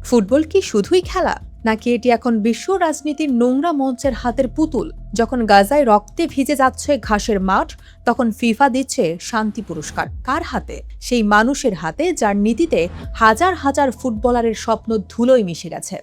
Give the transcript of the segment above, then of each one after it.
Football কি শুধুই খেলা, নাকি এটি এখন বিশ্ব রাজনীতির নোংরা মঞ্চের হাতের পুতুল? যখন গাজায় রক্তে ভিজে যাচ্ছে ঘাসের মাঠ, তখন ফিফা দিচ্ছে শান্তি পুরস্কার কার হাতে? সেই মানুষের হাতে যার নীতিতে হাজার হাজার ফুটবলারের স্বপ্ন ধুলোয় মিশে গেছে।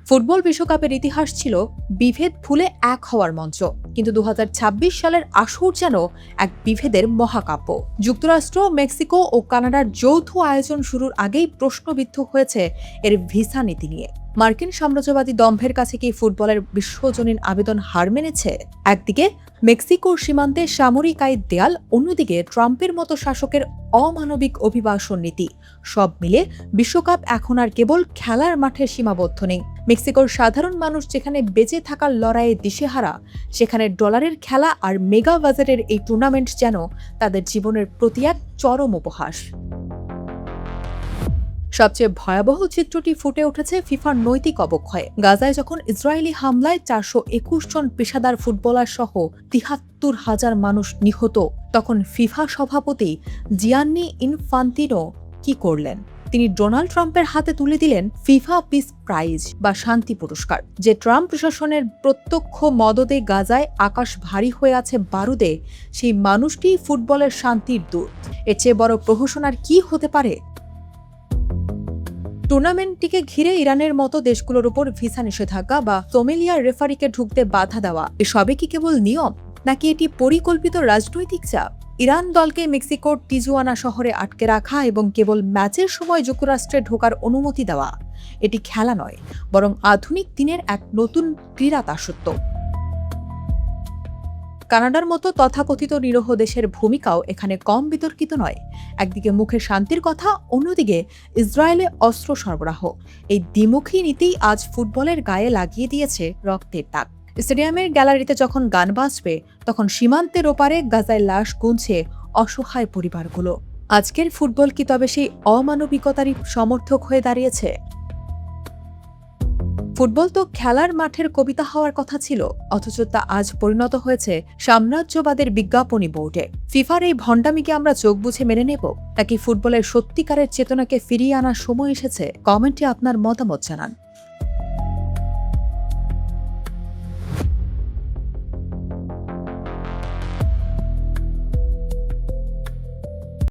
ফুটবল বিশ্বকাপের ইতিহাস ছিল বিভেদ ভুলে এক হওয়ার মঞ্চ, কিন্তু ২০২৬ সালের আসর যেন এক বিভেদের মহাকাব্য। যুক্তরাষ্ট্র, মেক্সিকো ও কানাডার যৌথ আয়োজন শুরুর আগেই প্রশ্নবিদ্ধ হয়েছে এর ভিসা নীতি নিয়ে। মার্কিন সাম্রাজ্যবাদী দম্ভের কাছে কি ফুটবলের বিশ্বজনীন আবেদন হার মেনেছে? একদিকে মেক্সিকোর সীমান্তে সামরিক আইন দেয়াল, অন্যদিকে ট্রাম্পের মতো শাসকের অমানবিক অভিবাসন নীতি। সব মিলে বিশ্বকাপ এখন আর কেবল খেলার মাঠে সীমাবদ্ধ নেই। মেক্সিকোর সাধারণ মানুষ যেখানে বেঁচে থাকার লড়াইয়ে দিশেহারা, সেখানে ডলারের খেলা আর মেগা বাজেটের এই টুর্নামেন্ট যেন তাদের জীবনের প্রতি এক চরম উপহাস। সবচেয়ে ভয়াবহ চিত্রটি ফুটে উঠেছে ফিফার নৈতিক অবক্ষয়ে। গাজায় যখন ইসরায়েলি হামলায় ৪২১ জন পেশাদার ফুটবলার সহ ৭৩,০০০ মানুষ নিহত, তখন ফিফা সভাপতি জিয়ান্নি ইনফান্তিনো কি করলেন? তিনি ডোনাল্ড ট্রাম্পের হাতে তুলে দিলেন ফিফা পিস প্রাইজ বা শান্তি পুরস্কার, যে ট্রাম্প প্রশাসনের প্রত্যক্ষ মদদে গাজায় আকাশ ভারী হয়ে আছে বারুদে। সেই মানুষটি ফুটবলের শান্তির দূত। এর চেয়ে বড় প্রহসন আর কি হতে পারে? টুর্নামেন্টটিকে ঘিরে ইরানের মতো দেশগুলোর উপর ভিসা নিষেধাজ্ঞা বা সোমেলিয়ার রেফারিকে ঢুকতে বাধা দেওয়া, এসবে কি কেবল নিয়ম, নাকি এটি পরিকল্পিত রাজনৈতিক চাপ? ইরান দলকে মেক্সিকোর টিজুয়ানা শহরে আটকে রাখা এবং কেবল ম্যাচের সময় যুক্তরাষ্ট্রে ঢোকার অনুমতি দেওয়া, এটি খেলা নয়, বরং আধুনিক দিনের এক নতুন ক্রীড়া দাসত্ব। কানাডার মতো তথাকথিত নিরীহ দেশের ভূমিকাও এখানে কম বিতর্কিত নয়। একদিকে মুখে শান্তির কথা, অন্যদিকে ইসরায়েলে অস্ত্র সরবরাহ। এই দ্বিমুখী নীতি আজ ফুটবলের গায়ে লাগিয়ে দিয়েছে রক্তের দাগ। স্টেডিয়ামের গ্যালারিতে যখন গান বাজবে, তখন সীমান্তের ওপারে গাজায় লাশ গুনছে অসহায় পরিবারগুলো। আজকের ফুটবল কি তবে সেই অমানবিকতারই সমর্থক হয়ে দাঁড়িয়েছে? ফুটবল তো খেলার মাঠের কবিতা হওয়ার কথা ছিল, অথচ তা আজ পরিণত হয়েছে সাম্রাজ্যবাদের বিজ্ঞাপনী বোর্ডে। ফিফার এই ভণ্ডামিকে আমরা চোখ বুঝে মেনে নেব, নাকি ফুটবলের সত্যিকারের চেতনাকে ফিরিয়ে আনার সময় এসেছে? কমেন্টে আপনার মতামত জানান।